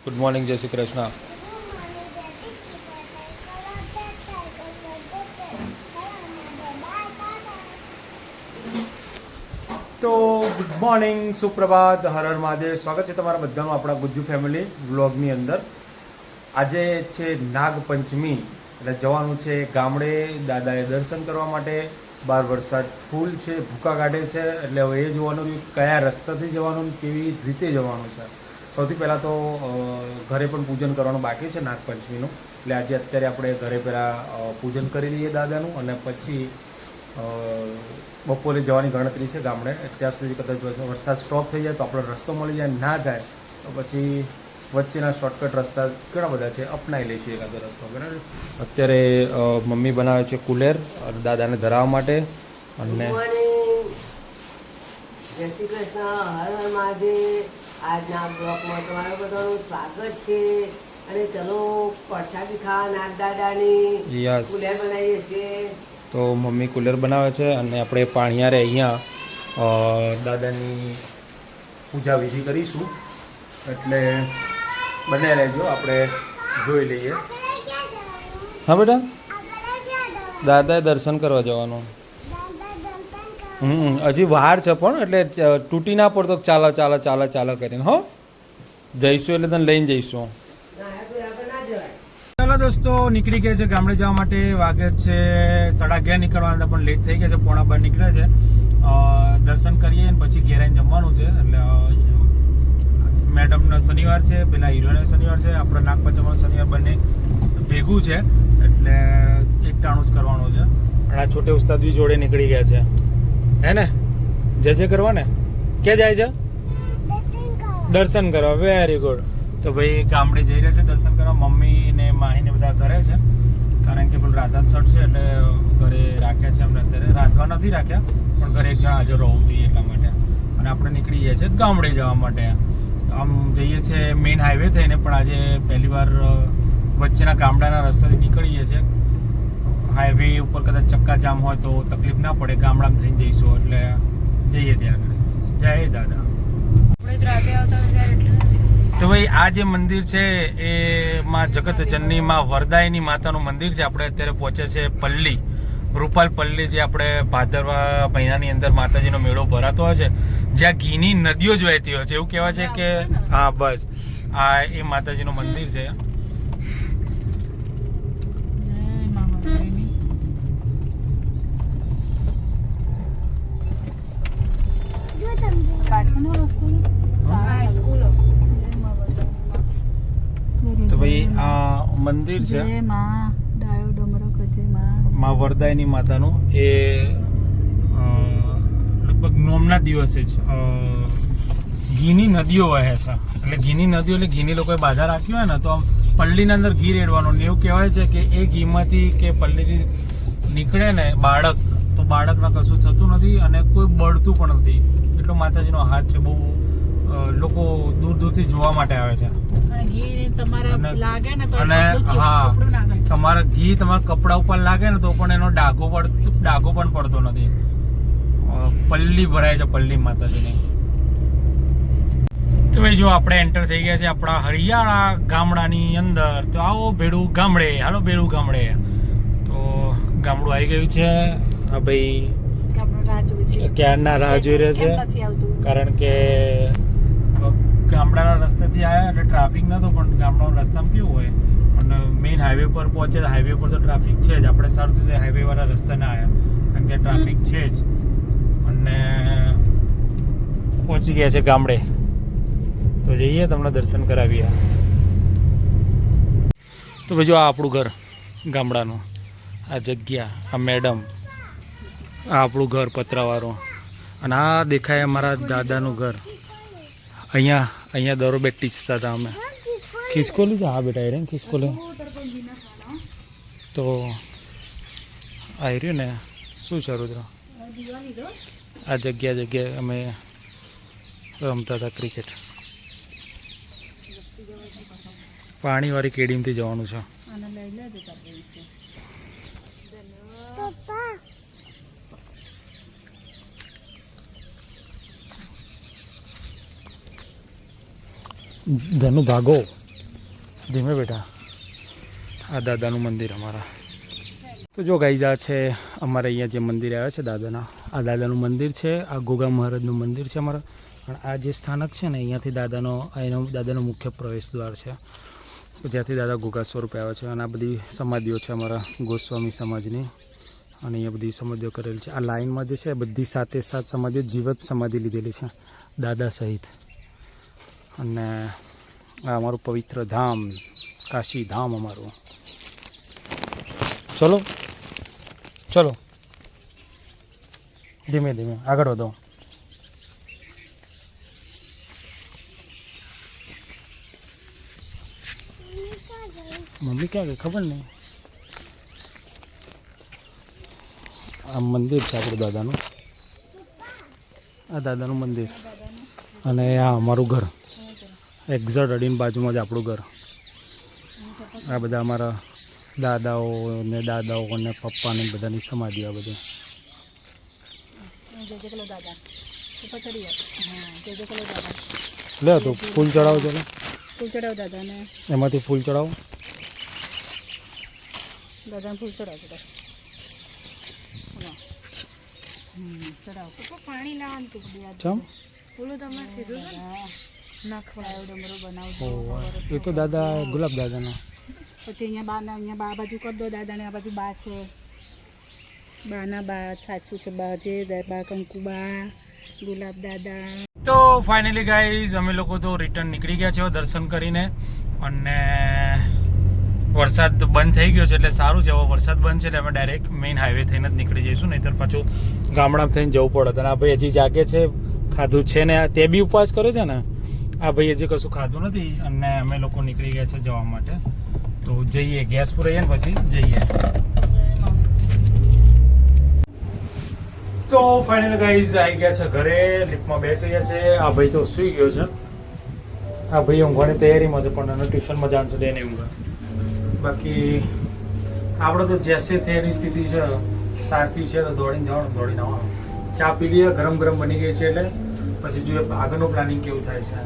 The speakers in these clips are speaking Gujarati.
ગુડ મોર્નિંગ, જય શ્રી કૃષ્ણ. તો ગુડ મોર્નિંગ, સુપ્રભાત, હર હર મહાદેવ. સ્વાગત છે તમારા બધાનું આપણા ગુજ્જુ ફેમિલી વ્લોગની અંદર. આજે છે નાગપંચમી, એટલે જવાનું છે ગામડે દાદાએ દર્શન કરવા માટે. બહાર વરસાદ ફૂલ છે, ભૂકા કાઢે છે, એટલે હવે એ જોવાનું કયા રસ્તાથી જવાનું, કેવી રીતે જવાનું છે. સૌથી પહેલાં તો ઘરે પણ પૂજન કરવાનું બાકી છે નાગપંચમીનું, એટલે આજે અત્યારે આપણે ઘરે પહેલાં પૂજન કરી લઈએ દાદાનું, અને પછી બપોરે જવાની ગણતરી છે ગામડે. ત્યાં સુધી કદાચ વરસાદ સ્ટોપ થઈ જાય તો આપણો રસ્તો મળી જાય, ના થાય તો પછી વચ્ચેના શોર્ટકટ રસ્તા ઘણા બધા છે, અપનાવી લઈશું એકાદો રસ્તો. બરાબર. અત્યારે મમ્મી બનાવે છે કુલેર દાદાને ધરાવવા માટે. અને જય શ્રી કૃષ્ણ, હર હર મહાદેવ. આજના બ્લોગમાં તમારું બધાનું સ્વાગત છે. અને ચલો પ્રસાદી ખાવા નાગદાદાની કુલેર બનાવીએ છીએ. તો મમ્મી કુલર બનાવે છે અને આપણે પાણીયારે અહીંયા દાદાની પૂજા વિધિ કરીશું, એટલે બને રહેજો, આપણે જોઈ લઈએ. હા બેટા, દાદાએ દર્શન કરવા જવાનું. હજી વાર છે પણ, એટલે તૂટી ના પડતો ચાલો ચાલો ચાલો ચાલો કરીને. હો, જઈશું એટલે તને લઈને જઈશું. ચાલો દોસ્તો, નીકળી ગયા છે ગામડે જવા માટે. વાગે છે 11:30 નીકળવાના, પણ લેટ થઈ ગયા છે, 11:15 નીકળે છે. દર્શન કરીએ ને પછી ઘેર આવીને જમવાનું છે. એટલે મેડમનો શનિવાર છે, પેલા હીરોનો શનિવાર છે, આપણો નાગપંચમનો શનિવાર, બંને ભેગું છે, એટલે એક ટાણું જ કરવાનું છે. અને આ છોટે ઉસ્તાદ બી જોડે નીકળી ગયા છે, હે ને? જજે કરવા ને? ક્યાં જાય છે? દર્શન કરવા. Very good. તો ભાઈ ગામડે જઈ રહ્યા છે દર્શન કરવા. મમ્મી ને માહીને બધા ઘરે છે, કારણ કે પેલું રાધન શર્ટ છે, એટલે ઘરે રાખ્યા છે અમને. અત્યારે રાંધવા નથી રાખ્યા, પણ ઘરે એક જણ હાજર હોવું જોઈએ એટલા માટે. અને આપણે નીકળી ગયા છે ગામડે જવા માટે. આમ જઈએ છીએ મેઇન હાઈવે થઈને, પણ આજે પહેલી વાર વચ્ચેના ગામડાના રસ્તાથી નીકળીએ છીએ. હાઈવે ઉપર કદાચ ચક્કા જામ હોય તો તકલીફ ના પડે, ગામડામાં થઈને જઈશું, એટલે જઈએ ત્યાં આગળ. જય દાદા. તો ભાઈ આ જે મંદિર છે એ માં જગત જનની માં વરદાયની માતાનું મંદિર છે. આપણે અત્યારે પહોંચે છે પલ્લી, રૂપાલ પલ્લી, જે આપણે ભાદરવા મહિનાની અંદર માતાજીનો મેળો ભરાતો હોય છે, જ્યાં ઘીની નદીઓ જ વહેતી હોય છે. એવું કહેવાય છે કે હા, બસ આ એ માતાજીનું મંદિર છે. તો ભાઈ આ મંદિર છે માં વરદાયની માતાનું. એ લગભગ નોમના દિવસે જ ઘીની નદીઓ વહે છે. એટલે ઘીની નદીઓ એટલે ઘીની લોકોએ બાધા રાખી હોય ને, તો આમ પલ્લીની અંદર ઘી રેડવાનું. ને એવું કહેવાય છે કે એ ઘીમાંથી કે પલ્લીથી નીકળે ને બાળક, તો બાળકને કશું થતું નથી અને કોઈ બળતું પણ નથી. એટલો માતાજીનો હાથ છે. બહુ લોકો દૂર દૂરથી જોવા માટે આવે છે. અને હા, તમારા ઘી તમારા કપડા ઉપર લાગે ને તો પણ એનો ડાઘો પણ પડતો નથી. પલ્લી ભરાય છે, પલ્લી માતાજીની. તો ભાઈ જો આપણે એન્ટર થઈ ગયા છે આપણા હરિયાળા ગામડાની અંદર. તો આવો ભેડું ગામડે, હાલો ભેડું ગામડે. તો ગામડું આવી ગયું છે. હા ભાઈ, ક્યારના રાહ જોઈ રહ્યા છે, કારણ કે ગામડાના રસ્તેથી આવ્યા એટલે ટ્રાફિક નહોતો. પણ ગામડાના રસ્તામાં કેવું હોય, અને મેઇન હાઈવે પર પહોંચે, હાઈવે પર તો ટ્રાફિક છે જ. આપણે સારું રીતે હાઈવેવાળા રસ્તે ના આવ્યા, કારણ કે ટ્રાફિક છે જ. અને પહોંચી ગયા છે ગામડે. તો જઈએ, તમને દર્શન કરાવીએ. તો ભાઈ જો આ આપણું ઘર ગામડાનું, આ જગ્યા, આ મેડમ, આ આપણું ઘર પતરાવાળું, અને આ દેખાય અમારા દાદાનું ઘર. અહીંયા દરો બે ટીચતા હતા અમે. ખિસકોલી છે? હા બેટા, એ રે ખિસકોલી. તો આ રહ્યું ને, શું છે રુદ્ર, આ જગ્યાએ અમે રમતા હતા ક્રિકેટ. પાણીવાળી કેડીમથી જવાનું છે. ધનુ ભાગો. ધીમે બેટા. આ દાદાનું મંદિર અમારા. તો જો ગાઈઝ આ છે અમારે અહીંયા જે મંદિર આવ્યા છે દાદાના. આ દાદાનું મંદિર છે. આ ગોગા મહારાજનું મંદિર છે અમારા. પણ આ જે સ્થાનક છે ને અહીંયાથી દાદાનો મુખ્ય પ્રવેશ દ્વાર છે, જ્યાંથી દાદા ગોગા સ્વરૂપે આવે છે. અને આ બધી સમાધિઓ છે અમારા ગોસ્વામી સમાજની. અને અહીંયા બધી સમાધિઓ કરેલી છે. આ લાઇનમાં જે છે બધી 7 સમાધિઓ જીવત સમાધિ લીધેલી છે દાદા સહિત. અને આ અમારું પવિત્ર ધામ, કાશી ધામ અમારું. ચલો ચલો ધીમે ધીમે આગળ વધો. મમ્મી ક્યાં ગઈ ખબર નહીં. આ મંદિર છે આપણું દાદાનું. આ દાદાનું મંદિર અને આ અમારું ઘર. એક્ઝેક્ટ અડીને બાજુમાં જ આપણું ઘર. આ બધા અમારા દાદાઓ ને પપ્પા ને બધાની સમાધિ. આ બધી લે તો ફૂલ ચડાવો. ચલો ફૂલ ચડાવો દાદાને. એમાંથી ફૂલ ચડાવો. દાદાને ફૂલ ચડાવો. પાણી લાવવાનું તું ચમ બોલું તમે કીધું નાખવા ડમરો બનાવજો. એ તો દાદા ગુલાબ દાદાના. પછી અહીંયા બા બાજુ કરી દો દાદાને. આ બાજુ બા છે, બાના બા સાચું છે. બા છે બા કંકુબા ગુલાબ દાદા. તો ફાઇનલી ગાઈઝ અમે લોકો તો રિટર્ન નીકળી ગયા છે દર્શન કરીને. અને વરસાદ બંધ થઈ ગયો છે એટલે સારું છે. હવે વરસાદ બંધ છે એટલે અમે ડાયરેક્ટ મેઇન હાઈવે થઈને જ નીકળી જઈશું, નહીંતર પાછું ગામડામાં થઈને જવું પડે. અને આ ભાઈ હજી જાગે છે, ખાધું છે ને તે બી ઉપવાસ કર્યો છે ને. આ ભાઈ હજી કશું ખાધું નથી. અને અમે લોકો નીકળી ગયા છે જવા માટે. તો જઈએ, ગેસ પુરાઈએ ને પછી જઈએ. તો ફાઇનલ ગાઈઝ આવી ગયા છે ઘરે. લિફ્ટમાં બેસી ગયા છે. આ ભાઈ તો સૂઈ ગયો છે. આ ભાઈ ઊંઘવાની તૈયારીમાં છે પણ એને ટ્યુશનમાં જવાનું છે એને ઊંઘ. બાકી આપણે તો જેસે થયેલી સ્થિતિ છે, સારથી છે તો દોડીને આવવાનું. ચા પી લઈએ, ગરમ ગરમ બની ગઈ છે એટલે પછી જોઈએ આગળનું પ્લાનિંગ કેવું થાય છે.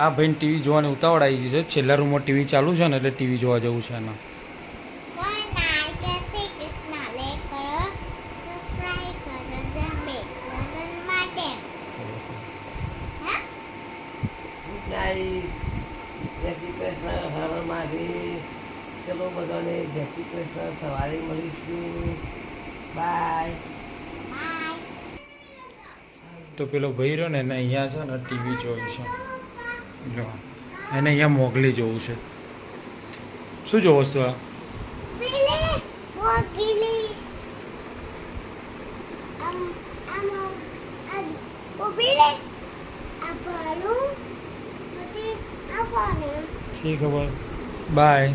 આ ભાઈને ટીવી જોવાની ઉતાવળ આવી ગઈ છે. છેલ્લા રૂમમાં ટીવી ચાલુ છે ને એટલે ટીવી જોવા જવું છે એના. જય શ્રી કૃષ્ણ. હર મહાદેવ. ચલો બધાને જય શ્રી કૃષ્ણ. સવારે મળીશું. બાય. તો પેલો ભાઈ રહ્યો ને એને અહીંયા છે ને ટીવી જોઈ છે. જો એને અહીંયા મોગલી જોવું છે. શું જોવો છો આ? શી ખબર. બાય.